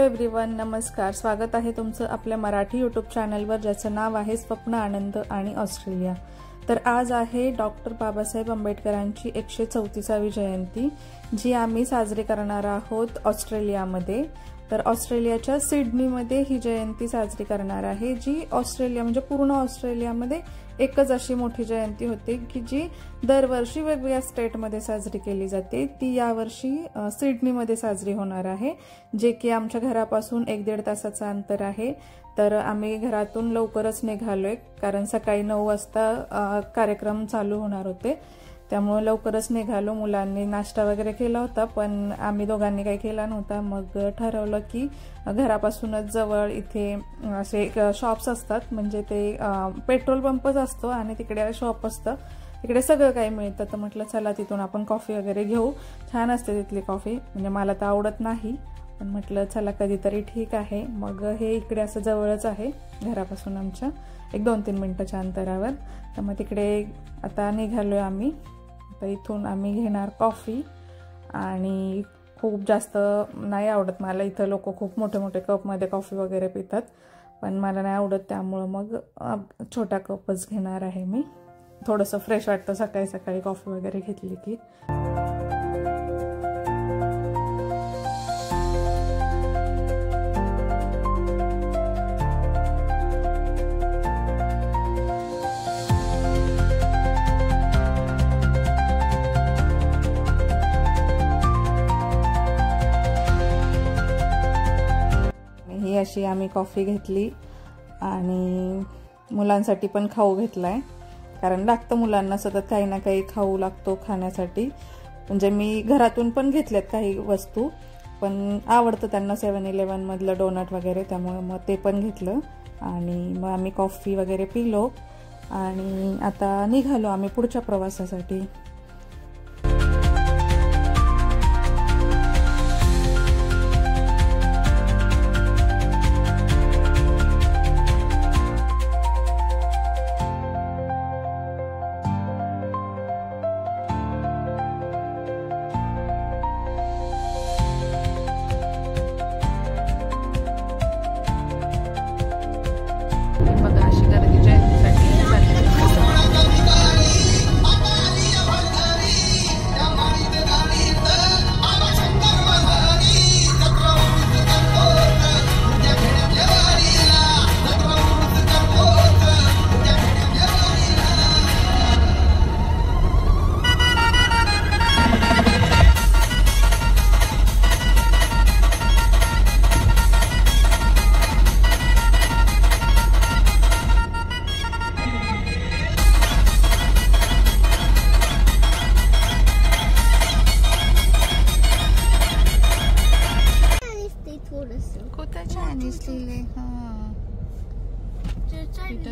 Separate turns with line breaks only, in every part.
Everyone, नमस्कार. स्वागत आहे तुमचं आपल्या मराठी यूट्यूब चॅनलवर, ज्याचं नाव आहे स्वप्न आनंद आणि ऑस्ट्रेलिया. तर आज आहे डॉक्टर बाबासाहेब आंबेडकरांची 134वी जयंती, जी आम्ही साजरी करणार आहोत ऑस्ट्रेलियामध्ये. तर ऑस्ट्रेलियाच्या सिडनीमध्ये ही जयंती साजरी करणार आहे, जी ऑस्ट्रेलिया म्हणजे पूर्ण ऑस्ट्रेलियामध्ये एकच अशी मोठी जयंती होते की जी दरवर्षी वेगवेगळ्या स्टेटमध्ये साजरी केली जाते. ती यावर्षी सिडनीमध्ये साजरी होणार आहे, जे की आमच्या घरापासून 1-1.5 तासाचं अंतर आहे. तर आम्ही घरातून लवकरच निघालोय, कारण सकाळी 9 वाजता कार्यक्रम चालू होणार होते. त्यामुळे लवकरच निघालो. मुलांनी नाश्ता वगैरे केला होता, पण आम्ही दोघांनी काही केला नव्हता. मग ठरवलं की घरापासूनच जवळ इथे असे शॉप्स असतात, म्हणजे ते पेट्रोल पंपच असतो आणि तिकडे शॉप असतं, तिकडे सगळं काही मिळतं. तर म्हटलं चला तिथून आपण कॉफी वगैरे घेऊ. छान असते तिथली कॉफी, म्हणजे मला तर आवडत नाही, पण म्हटलं चला कधीतरी ठीक आहे. मग हे इकडे असं जवळच आहे घरापासून, आमच्या 1-2-3 मिनिटाच्या अंतरावर. तर मग तिकडे आता निघालोय आम्ही. तर इथून आम्ही घेणार कॉफी, आणि खूप जास्त नाही आवडत मला. इथं लोक खूप मोठे मोठे कपमध्ये कॉफी वगैरे पितात, पण मला नाही आवडत, त्यामुळं मग छोटा कपच घेणार आहे मी. थोडंसं फ्रेश वाटतं सकाळी सकाळी कॉफी वगैरे घेतली की. ही अशी आम्ही कॉफी घेतली, आणि मुलांसाठी पण खाऊ घेतलाय, कारण लागतं मुलांना सतत काही ना काही खाऊ लागतो खाण्यासाठी. म्हणजे मी घरातून पण घेतल्यात काही वस्तू, पण आवडतं त्यांना 7-11 मधलं डोनट वगैरे, त्यामुळे मग ते पण घेतलं. आणि मग आम्ही कॉफी वगैरे पिलो, आणि आता निघालो आम्ही पुढच्या प्रवासासाठी.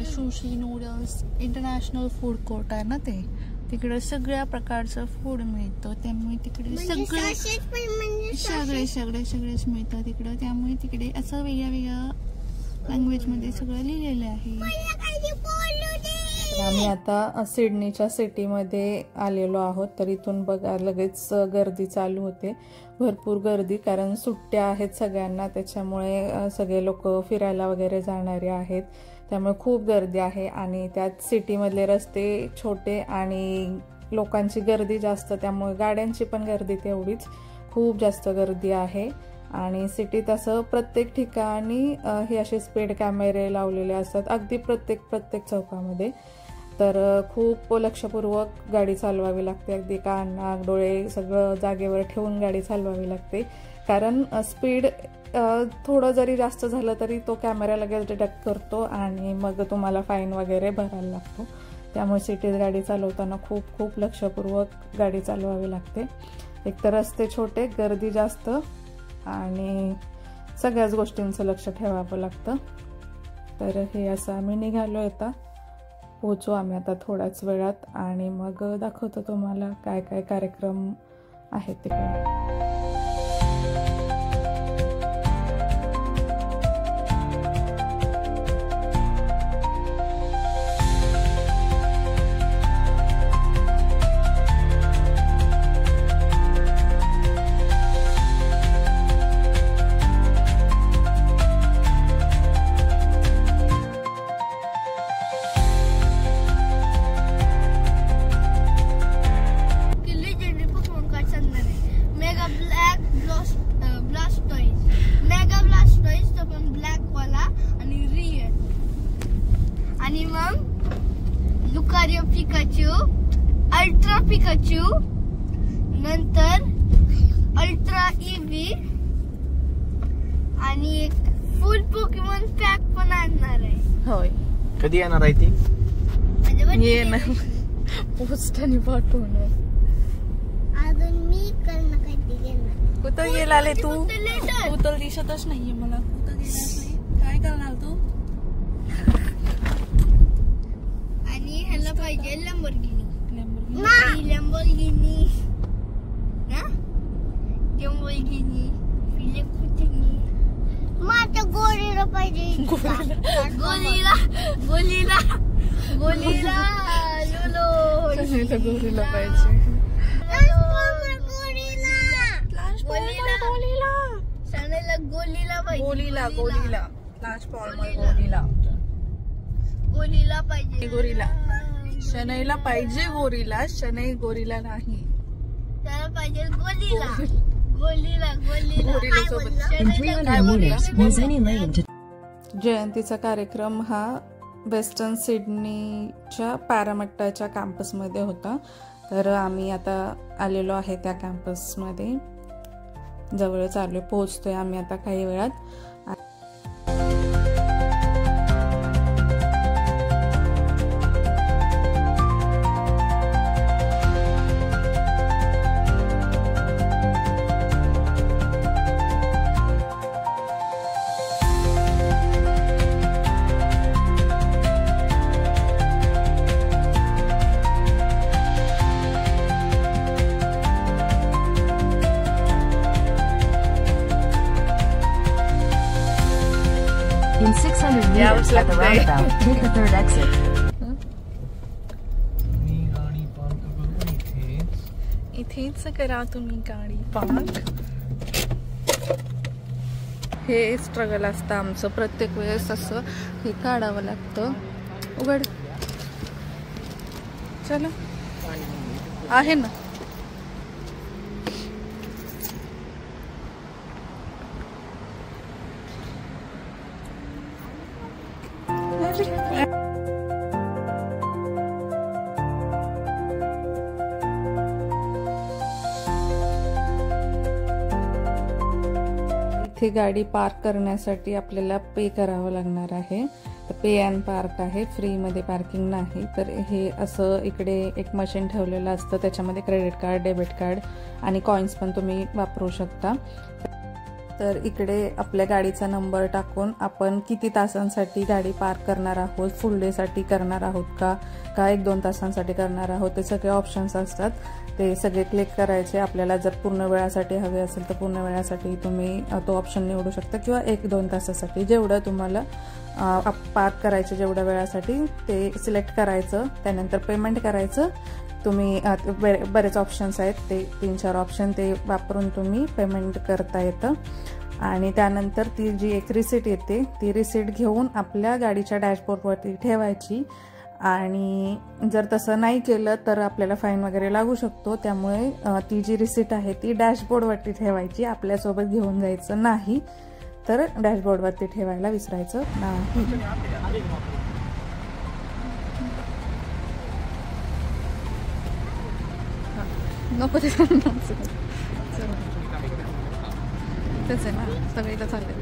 Sushi noodles international food court आहे ना, ते तिकडे सगळ्या प्रकारचं फूड मिळतं, त्यामुळे तिकडे सगळेच मिळतं तिकडं. त्यामुळे तिकडे असं वेगळ्या लँग्वेज मध्ये सगळं लिहिलेलं आहे. आम्ही आता सिडनीच्या सिटीमध्ये आलेलो आहोत. तर इथून बघा लगेच गर्दी चालू होते, भरपूर गर्दी, कारण सुट्ट्या आहेत सगळ्यांना, त्याच्यामुळे सगळे लोक फिरायला वगैरे जाणारे आहेत, त्यामुळे खूप गर्दी आहे. आणि त्यात सिटीमधले रस्ते छोटे आणि लोकांची गर्दी जास्त, त्यामुळे गाड्यांची पण गर्दी तेवढीच, खूप जास्त गर्दी आहे. आणि सिटीत असं प्रत्येक ठिकाणी हे असे स्पीड कॅमेरे लावलेले असतात, अगदी प्रत्येक चौकामध्ये. तर खूप लक्षपूर्वक गाडी चालवावी लागते, अगदी कान नाक डोळे सगळं जागेवर ठेवून गाडी चालवावी लागते, कारण स्पीड थोडं जरी जास्त झालं तरी तो कॅमेरा लगेच डिटेक्ट करतो, आणि मग तुम्हाला फाईन वगैरे भरायला लागतो. त्यामुळे सिटीत गाडी चालवताना खूप लक्षपूर्वक गाडी चालवावी लागते. एक तर रस्ते छोटे, गर्दी जास्त, आणि सगळ्याच गोष्टींचं लक्ष ठेवावं लागतं. तर हे असं आम्ही निघालो. आता पोहोचू आम्ही आता थोड्याच वेळात, आणि मग दाखवतो तुम्हाला काय काय कार्यक्रम आहेत तिकडे.
आणि मग लुकारियो पिकाचू, अल्ट्रा पिकाचू, नंतर अल्ट्रा ईव्ही आणि एक फुल पोकेमॉन पॅक पण आणणार आहे.
होय,
कधी येणार आहे ती?
ये ना पोस्टाने पाठवणार.
अजून मी करणं काहीतरी घेणार.
कुठं गेलाले तू? तू तर दिसतच नाहीये मला. कुठं गेलास नाही? काय करणार तू?
आणि ह्याला पाहिजे लॅम्बोर्गिनी. लॅम्बोर्गिनी ना, लॅम्बोर्गिनी फिलिप्पिनी. माझ्या गोरीला पाहिजे. गोलीला गोलीला गोलीला
गोरीला पाहिजे.
गोलीला पाहिजे.
गोलीला गोलीला लास्ट फॉर्मल गोलीला
गोलीला पाहिजे.
गोरीला शनईला पाहिजे. गोरीला शनई गोरीला नाही.
त्याला पाहिजे गोलीला गोलीला गोलीला.
गोरीला सोबत
In 300 meters, use any lane to
जयंतीचा कार्यक्रम हा वेस्टर्न सिडनीच्या पॅरामट्टाच्या कॅम्पसमध्ये होता. तर आम्ही आता आलेलो आहे त्या कॅम्पसमध्ये. जवळच आलो, पोहोचतोय आम्ही आता काही वेळात.
in 600 meters at the roundabout, take the third exit.
मी गाडी पार्क करू इथेच.
इथेच करा तुम्ही गाडी पार्क. हे स्ट्रगल असतं आमचं प्रत्येक वेळेस. असं हे काढावं लागतं. उघड चला, आहे ना. इथे गाडी पार्क करण्यासाठी आपल्याला पे करावं लागणार आहे. तर पे अँड पार्क आहे, फ्रीमध्ये पार्किंग नाही. तर हे असं इकडे एक मशीन ठेवलेलं असतं, त्याच्यामध्ये क्रेडिट कार्ड, डेबिट कार्ड आणि कॉइन्स पण तुम्ही वापरू शकता. तर इकडे आपल्या गाडीचा नंबर टाकून आपण किती तासांसाठी गाडी पार्क करणार आहोत, फुल डेसाठी करणार आहोत का 1-2 तासांसाठी करणार आहोत, ते सगळे ऑप्शन्स असतात. ते सगळे क्लिक करायचे. आपल्याला जर पूर्ण वेळासाठी हवे असेल तर पूर्ण वेळासाठी तुम्ही तो ऑप्शन निवडू शकता, किंवा 1-2 तासासाठी जेवढं तुम्हाला पार्क करायचे जेवढ्या वेळासाठी ते सिलेक्ट करायचं. त्यानंतर पेमेंट करायचं. तुम्ही बरेच ऑप्शन्स आहेत, ते 3-4 ऑप्शन ते वापरून तुम्ही पेमेंट करता येतं. आणि त्यानंतर ती जी एक रिसीट येते, ती रिसीट घेऊन आपल्या गाडीच्या डॅशबोर्डवरती ठेवायची. आणि जर तसं नाही केलं तर आपल्याला फाईन वगैरे लागू शकतो. त्यामुळे ती जी रिसीट आहे ती डॅशबोर्डवरती ठेवायची, आपल्यासोबत घेऊन जायचं नाही. तर डॅशबोर्डवरती ठेवायला विसरायचं नाही. नको ते तेच आहे ना, सगळे इथं चालले.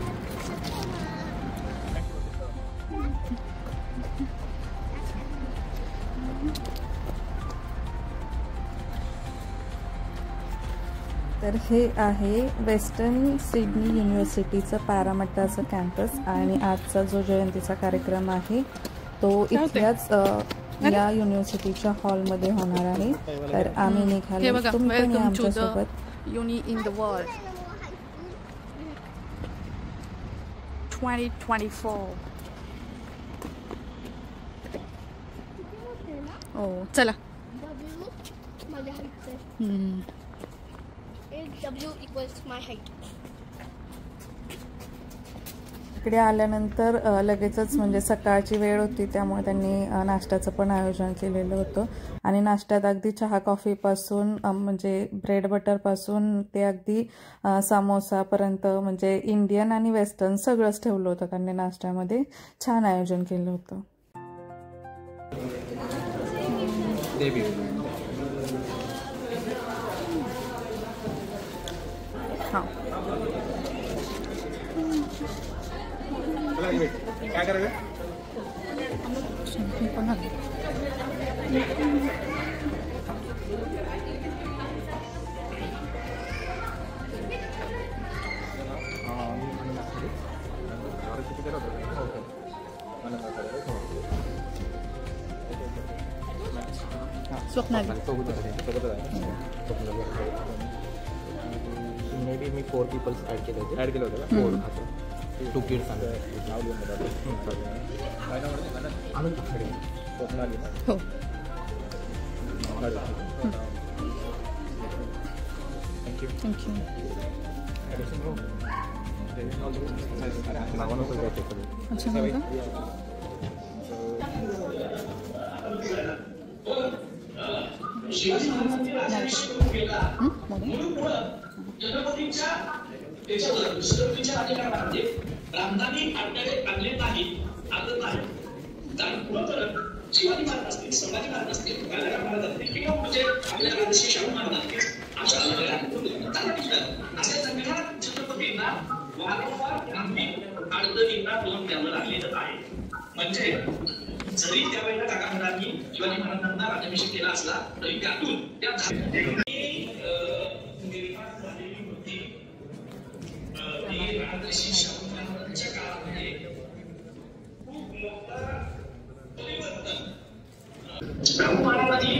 तर हे आहे वेस्टर्न सिडनी युनिव्हर्सिटीचं पॅरामट्टाचं कॅम्पस. आणि आजचा जो जयंतीचा कार्यक्रम आहे तो इथल्याच या युनिव्हर्सिटीच्या हॉलमध्ये होणार आहे. तर आम्ही निघालो, तुम्ही पण आमच्यासोबत. युनि इन द वर्ल्ड 2024. ओ चला.
W equals my height.
इकडे आल्यानंतर लगेचच म्हणजे सकाळची वेळ होती, त्यामुळे त्यांनी नाश्त्याचं पण आयोजन केलेलं होतं. आणि नाश्त्यात अगदी चहा कॉफीपासून म्हणजे ब्रेड बटरपासून ते अगदी समोसापर्यंत म्हणजे इंडियन आणि वेस्टर्न सगळंच ठेवलं होतं त्यांनी नाश्त्यामध्ये. छान आयोजन केलं होतं.
देवी
हाँ
क्या करेंगे
स्वप्नाली
मेबी मी 4 पीपल्स ॲड केले होते का 4 2 किड्स आनंद खडे स्वप्नाली
हो
थँक्यू
थँक्यू अच्छा हो का
रामदानी आपल्याकडे आणले नाही आलं नाही शिवाजी महाराज असतील संभाजी महाराज असतील गंगाराम महाराज असतील किंवा म्हणजे आपल्या राजर्षी शाहू महाराज असतील अशा सगळ्या छत्रपतींना वारंवार आम्ही अडचणींना तोंड द्यावं लागलेलं आहे. म्हणजे जरी त्यावेळेला काकांनी शिवाजी महाराजांना राज्याभिषेक केला असला तरी त्यातून त्या राजर्षी शाहू महाराजांच्या काळामध्ये खूप मोठा परिवर्तन शाहू महाराजांनी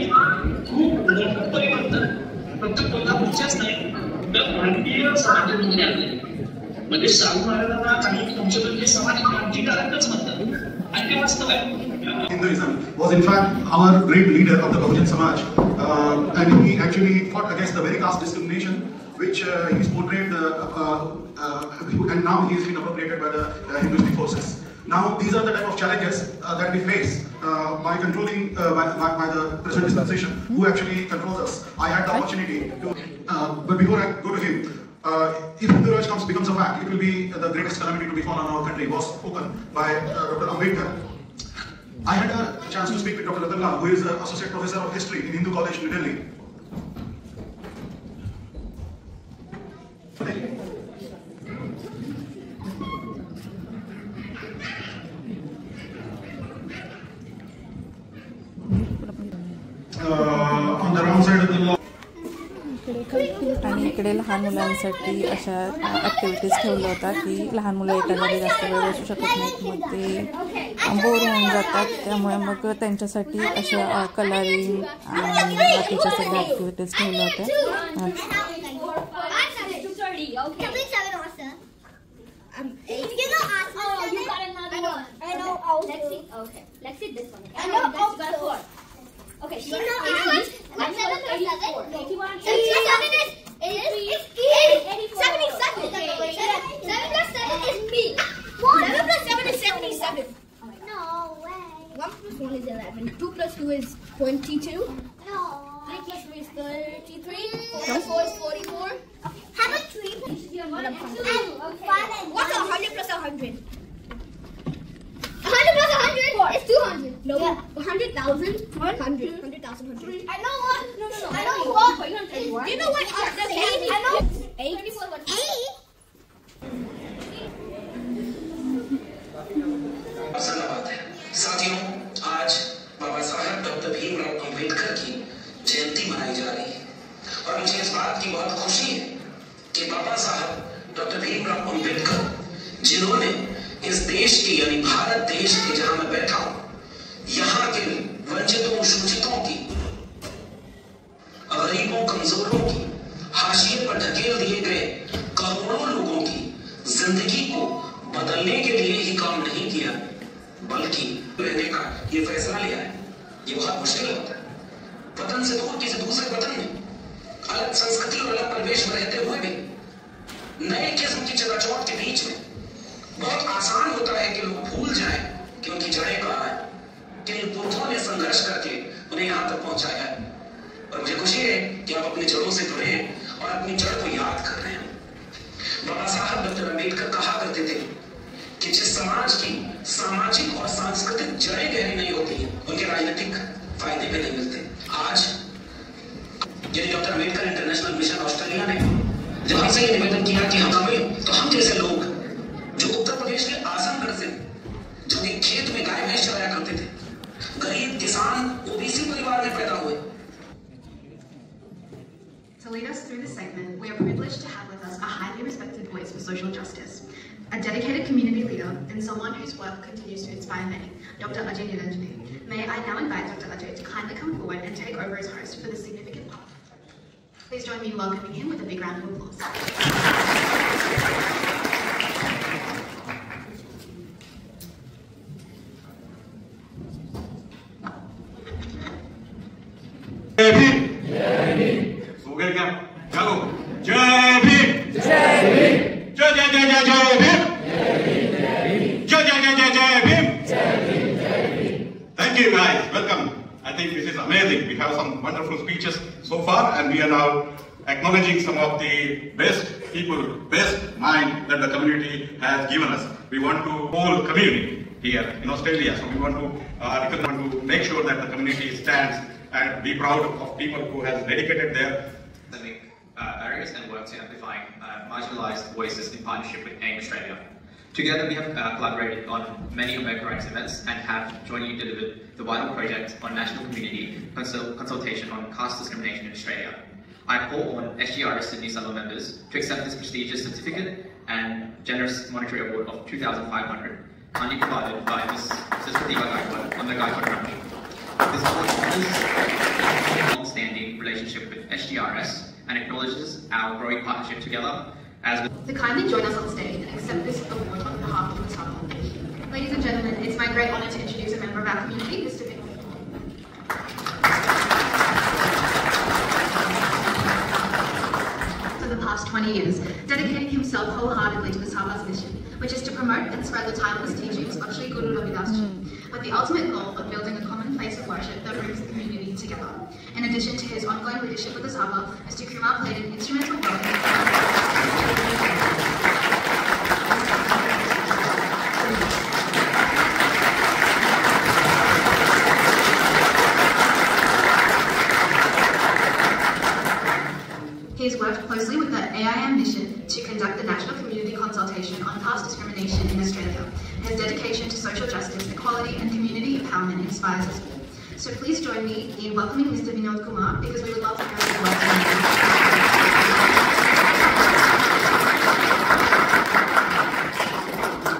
खूप मोठं परिवर्तन फक्त कोल्हापूरच्याच नाही तर भारतीय समाजामध्ये आणले. म्हणजे शाहू महाराजांना काही संशोधन हे समाज क्रांतिकारकच म्हणतात आणि ते वास्तव आहे.
Hinduism was in fact our great leader of the Bahujan Samaj, and he actually fought against the very caste discrimination which is portrayed, and now he has been appropriated by the Hinduistic forces. Now these are the type of challenges that we face by controlling by the present dispensation, who actually controls us. I had the opportunity to, but before I go to him, if Hindu Raj becomes a fact, it will be the greatest calamity to befall on our country. Was spoken by Dr. Ambedkar. I had a chance to speak with Dr. Ratan Lal, who is an associate professor of history in Hindu College, New Delhi. On the wrong side of the law.
आणि इकडे लहान मुलांसाठी अशा activities ठेवल्या होत्या की लहान मुलं एका जागी जास्त वेळ बसू शकत नाहीत, मग ते बोर होऊन जातात. त्यामुळे मग त्यांच्यासाठी अशा कलरिंग आणि बाकीच्या सगळ्या ॲक्टिव्हिटीज ठेवल्या होत्या.
Okay, so 81. 77. 7 plus 7 is me. 7 plus 7 is 77. No way. 1 plus 1 is 11. 2 plus 2 is 22. No. 3 plus 3 is 33. 4 plus 4 is 44. How about 3 plus 100 plus 100? 100 plus 100 is 200. No, 100,000. 100,000. 100,000. I know what. No. I know what. Do you know what? I know. 8.
साथियों, आज बाबा साहब doctor Bhimrao Ambedkar की जयंती मनाई जा रही है और मुझे इस बात की बहुत खुशी है कि बाबा साहब डॉक्टर भीमराव अंबेडकर, जिन्होंने इस देश की यानी भारत देश के जहां मैं बैठा हूं, यहाँ के वंचितों शोषितों की, गरीबों कमजोरों की, हाशिए पर ढकेल दिए गए करोड़ों लोगों की जिंदगी को बदलने के लिए ही काम नहीं किया, बल्कि रहने का ये फैसला लिया है. ये बहुत मुश्किल होता है. वतन से दूर किसी दूसरे वतन में अलग संस्कृति और अलग परिवेश में रहते हुए भी नए किस्म की चकाचौंध के बीच में बहुत आसान होता है कि लोग भूल जाएं कि उनकी जड़ें कहाँ हैं, किन पुरखों ने संघर्ष करके उन्हें यहाँ तक पहुंचाया है. और मुझे खुशी है कि आप अपनी जड़ों से जुड़े हैं और अपनी जड़ को याद कर रहे हैं. बाबा साहब डॉक्टर अम्बेडकर कहा करते थे कि जिस समाज की सामाजिक और सांस्कृतिक जड़ें गहरी नहीं होती हैं, उनके फायदे भी नहीं मिलते। आज यदि doctor Ambedkar international mission Australia ने जब हमसे ये निवेदन किया कि हम जैसे लोग जो उत्तर प्रदेश के आजमगढ़ से जो कि खेत में गाय भैंस चराया करते थे, गरीब किसान ओबीसी परिवार में पैदा हुए।
To lead us through this segment, we are privileged to have with us a highly respected voice for social justice, a dedicated community leader, and someone whose work continues to inspire many, Dr. Ajay Nilanjani. May I now invite Dr. Ajay to kindly come forward and take over as host for this significant part. Please join me in welcoming him with a big round of applause.
Thank you guys, welcome. I think this is amazing. We have some wonderful speeches so far, and we are now acknowledging some of the best people, best mind that the community has given us. We want to whole community here in Australia, so we want to make sure that the community stands and be proud of people who has dedicated their
areas and work to amplifying marginalised voices in partnership with AIM Australia. Together we have collaborated on many American rights events and have jointly delivered the vital project on national community consultation on caste discrimination in Australia. I call on SGRS Sydney Summer members to accept this prestigious certificate and generous monetary award of $2,500, kindly provided by Ms. Pradeepa Gaikwad on the Gaikwad Foundation. This award honors a long-standing relationship with SGRS and acknowledges our growing partnership together as
To kindly join us on stage and accept this award on behalf of the Summer. Ladies and gentlemen, it's my great honour to introduce a member of our community, Mr. Vinod. For the past 20 years, dedicating himself wholeheartedly to the Sabha's mission, which is to promote and spread the timeless teachings of Sri Guru Ravidas Ji, with the ultimate goal of building a common place of worship that brings the community together. In addition to his ongoing leadership with the Sabha, Mr. Kumar played an instrumental role in He has worked closely with the AIM mission to conduct the national community consultation on caste discrimination in Australia. His dedication to social justice, equality and community empowerment inspires us all. So please join me in welcoming Mr. Vinod Kumar, because we would love to hear his work.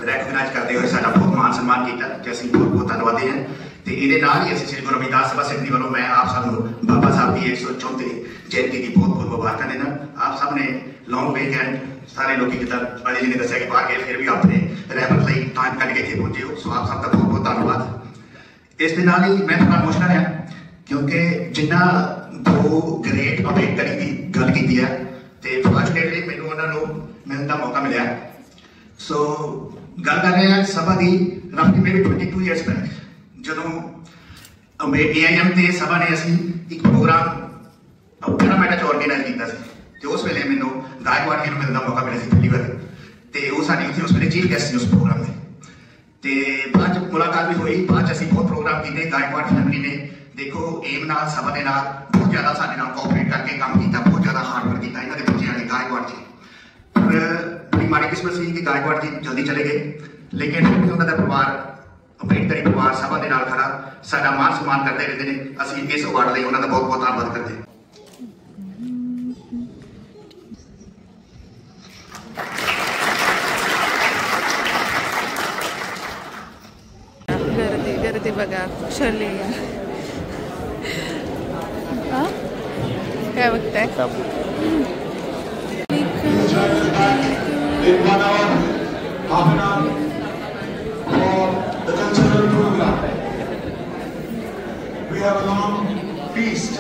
Recognize करते हुए साडा बहुत मान सम्मान किया, जैसे बहुत बहुत धन्यवादी हैं। ते इहदे नाल ही ਅਸੀਂ श्री गुरु रविदास सभा सिडनी ਵੱਲੋਂ मैं आप सब ਨੂੰ बाबा साहब की 134 जयंती की बहुत बहुत मुबारक देना। आप सब ने लॉन्ग वीकेंड सारे लोग जिदा अली जी ने दस्या कि बाहर गए, फिर भी अपने रहमत ਲਈ टाइम ਕੱਢ के इत्थे पहुंचे हो, सो आप सब का बहुत बहुत धन्यवाद। इस दे नाल ही मैं थोड़ा इमोशनल है, क्योंकि जिन्ना दो ग्रेट अम्बेडकर की गल की है ते फॉर्चुनेटली मैनू उन्हां नू मिलण दा मौका मिलिया। सो गल कर रहे हैं सभा की रफली मे 22 ईयर्स बैक, ਜਦੋਂ AIM ਤੇ ਸਭਾ ਨੇ ਅਸੀਂ ਇੱਕ ਪ੍ਰੋਗਰਾਮ ਪਿਰਾਮਿਡ ਚ ਆਰਗੇਨਾਈਜ਼ ਕੀਤਾ ਸੀ, ਤੇ ਉਸ ਵੇਲੇ ਮੈਨੂੰ ਗਾਇਕਵਾੜ ਜੀ ਨੂੰ ਮਿਲਣ ਦਾ ਮੌਕਾ ਮਿਲਿਆ ਸੀ ਪਹਿਲੀ ਵਾਰ, ਤੇ ਉਹ ਸਾਡੀ ਉੱਥੇ ਉਸ ਵੇਲੇ ਚੀਫ ਗੈਸਟ ਸੀ ਉਸ ਪ੍ਰੋਗਰਾਮ ਦੇ। ਤੇ ਬਾਅਦ ਚ ਮੁਲਾਕਾਤ ਵੀ ਹੋਈ, ਬਾਅਦ ਚ ਅਸੀਂ ਬਹੁਤ ਪ੍ਰੋਗਰਾਮ ਕੀਤੇ। ਗਾਇਕਵਾੜ ਫੈਮਿਲੀ ਨੇ ਦੇਖੋ ਏਮ ਨਾਲ ਸਭਾ ਦੇ ਨਾਲ ਬਹੁਤ ਜ਼ਿਆਦਾ ਸਾਡੇ ਨਾਲ ਕੋਆਪਰੇਟ ਕਰਕੇ ਕੰਮ ਕੀਤਾ, ਬਹੁਤ ਜ਼ਿਆਦਾ ਹਾਰਡ ਵਰਕ ਕੀਤਾ ਇਹਨਾਂ ਦੇ ਬੱਚਿਆਂ ਨੇ ਗਾਇਕਵਾੜ ਜੀ। ਪਰ ਬੜੀ ਮਾੜੀ ਕਿਸਮਤ ਸੀ ਕਿ ਗਾਇਕਵਾੜ ਜੀ ਜਲਦੀ ਚਲੇ ਗਏ, ਲੇਕਿਨ ਉਹਨਾਂ ਦਾ ਪਰਿਵਾਰ ਅੰਬੇਡਕਰੀ ਪਰਿਵਾਰ ਸਭਾ ਦੇ ਨਾਲ ਖੜਾ ਸਾਡਾ ਮਾਨ ਸਨਮਾਨ ਕਰਦੇ ਰਹਿੰਦੇ ਨੇ। ਅਸੀਂ ਇਸ ਅਵਾਰਡ ਲਈ ਉਹਨਾਂ ਦਾ ਬਹੁਤ ਬਹੁਤ ਧੰਨਵਾਦ ਕਰਦੇ ਹਾਂ।
गर्दी बघा कुशली काय बघताय?
The cultural program. We have a long feast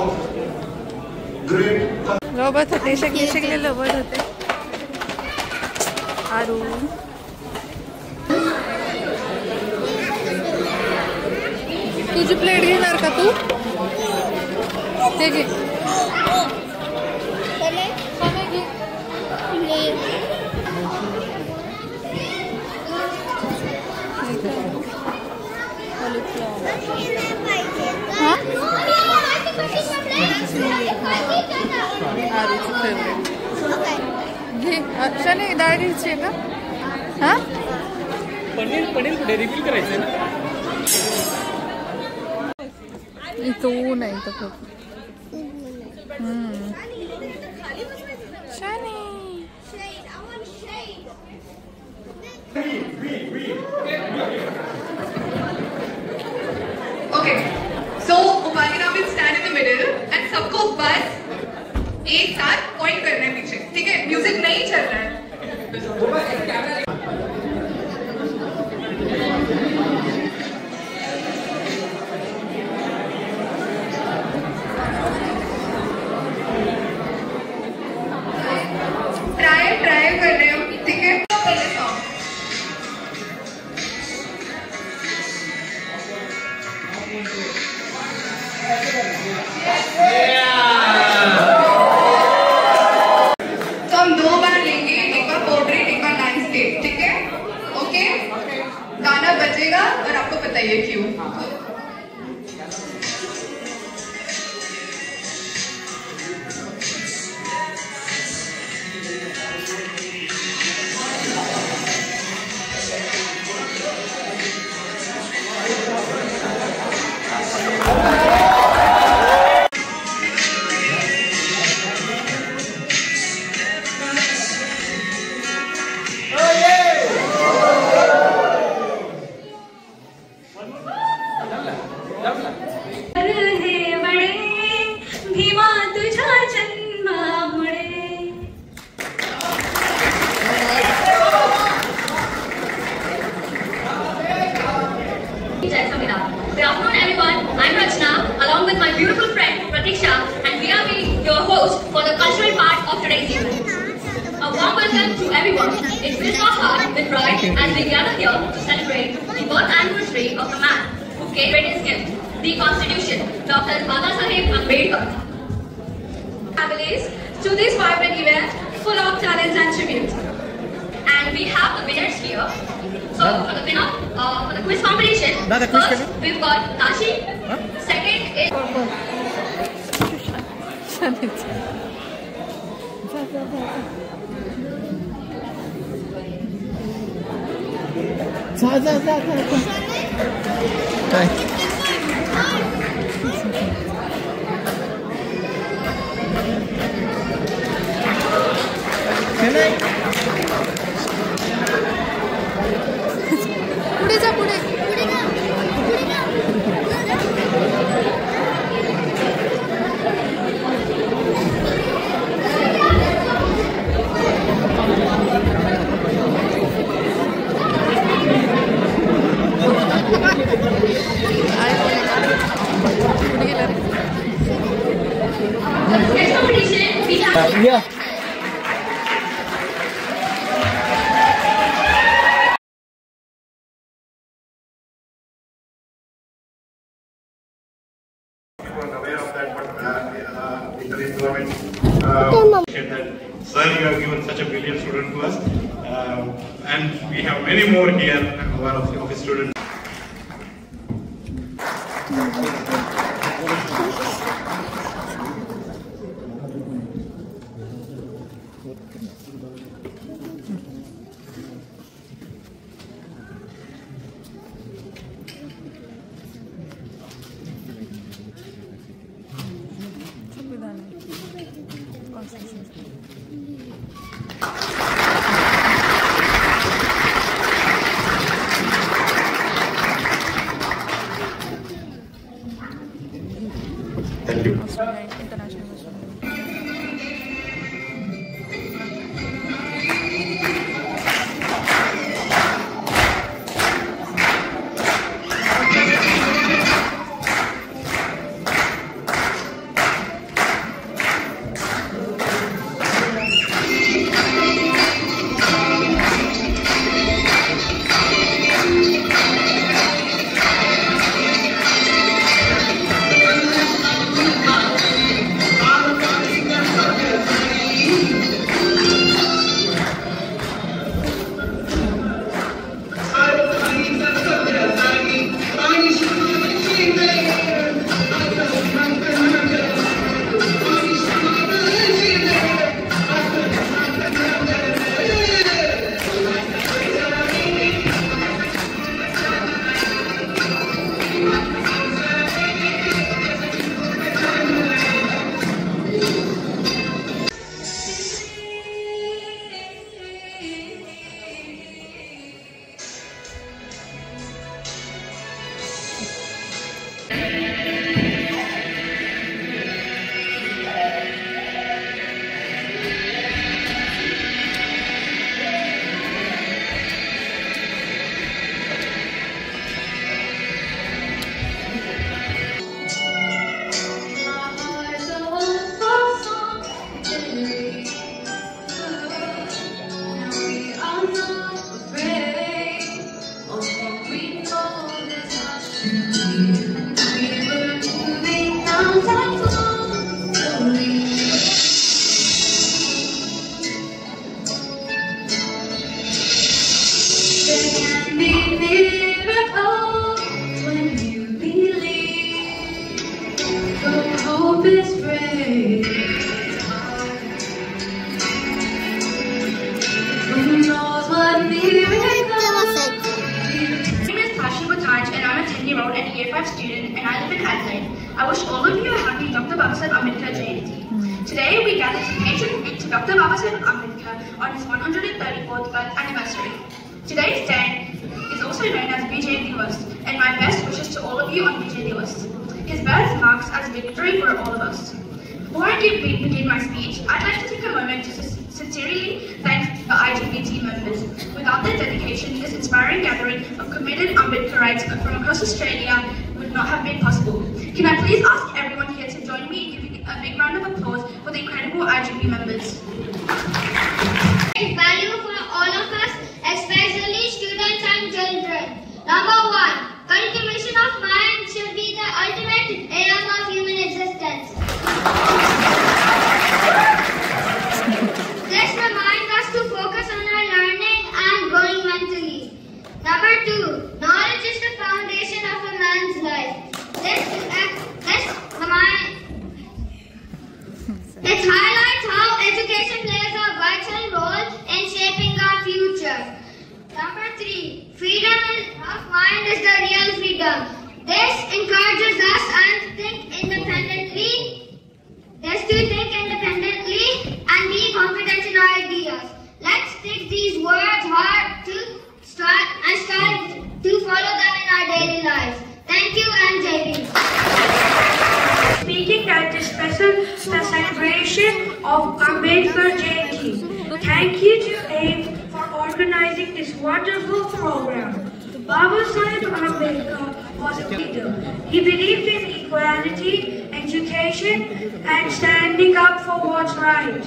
of great.
लोबत होते शकले लोबत होते. आरू तुझी प्लेट घेणार का तू? ते घे. आरूचं फेवरेट. घे. शनी डाळ घ्यायची आहे का? हा
पनीर पनीर कुठे रिफिल करायचं ना.
इथं नाही तर खूप. Shani
Okay, so Upalina will stand in the middle and सबको बस एक साथ पॉइंट करना है पीछे. ठीक है, म्यूजिक नहीं चल रहा है. ट्राई कर रहे हो. ठीक है, तो हम 2 बार लेंगे, एक बार पोर्ट्रेट एक बार लैंडस्केप. ठीक है, ओके. गाना बजेगा और आपको बताइए क्यों.
Good afternoon everyone, I'm Rachna along with my beautiful friend Pratiksha, and we are being your host for the cultural part of today's event. A warm welcome to everyone. It fills our heart with pride as we gather here to celebrate the birth anniversary of the man who gave his gift, the Constitution, Dr. Babasaheb Ambedkar. Families to this vibrant event full of talents and tribute. And we have the winners here. So for the winner, for the quiz competition, first we've got Tashi. Second is
पुढे जा पुढे.
next competition we have.
Yeah.
Sir, you have given such a brilliant student to us, and we have many more here. One of his students. Thank you.
International.
17-year-old and a Year 5 student, and I live in Adelaide. I wish all of you a happy Dr. Babasaheb Ambedkar Jayanti. Today we gather to pay tribute to Dr. Babasaheb Ambedkar on his 134th birth anniversary. Today's day is also known as Vijay Diwas, and my best wishes to all of you on Vijay Diwas. His birth marks as victory for all of us. Before I begin my speech, I'd like to take a moment to sincerely thank the IGBT members. Without their dedication, this inspiring gathering of committed Ambedkarites from across Australia would not have been possible. Can I please ask everyone here to join me in giving a big round of applause for the incredible IGB members.
It's valuable for all of us, especially students and children. Number 1, cultivation of mind should be the ultimate aim of human existence. This reminds us to focus on our learning and growing mentally. Number 2, knowledge is the foundation of a man's life. This highlights how education plays a vital role in shaping our future. Number 3, freedom of mind is the real freedom. This encourages us to think independently and be confident in our ideas. Let's take these words hard to strive to follow them in our daily lives. Thank you and JB.
Speaking at this special celebration of Ambedkar Jayanti. Thank you to AIM for organizing this wonderful program. Babasaheb Ambedkar was a leader. He believed in equality, education, and standing up for what's right.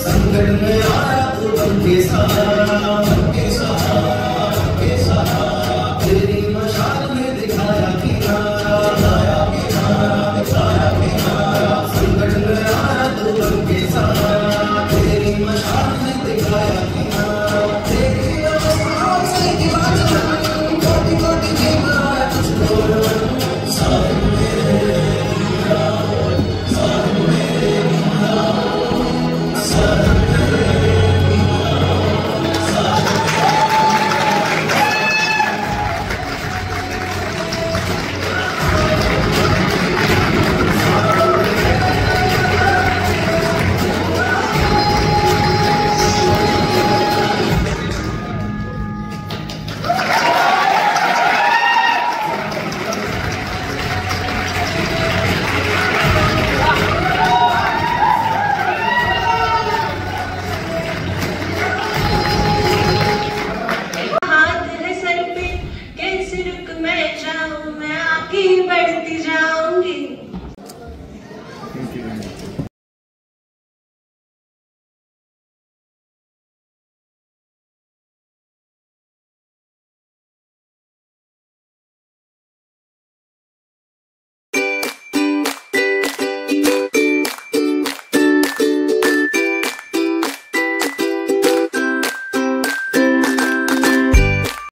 संकट में आया तो बन के साथ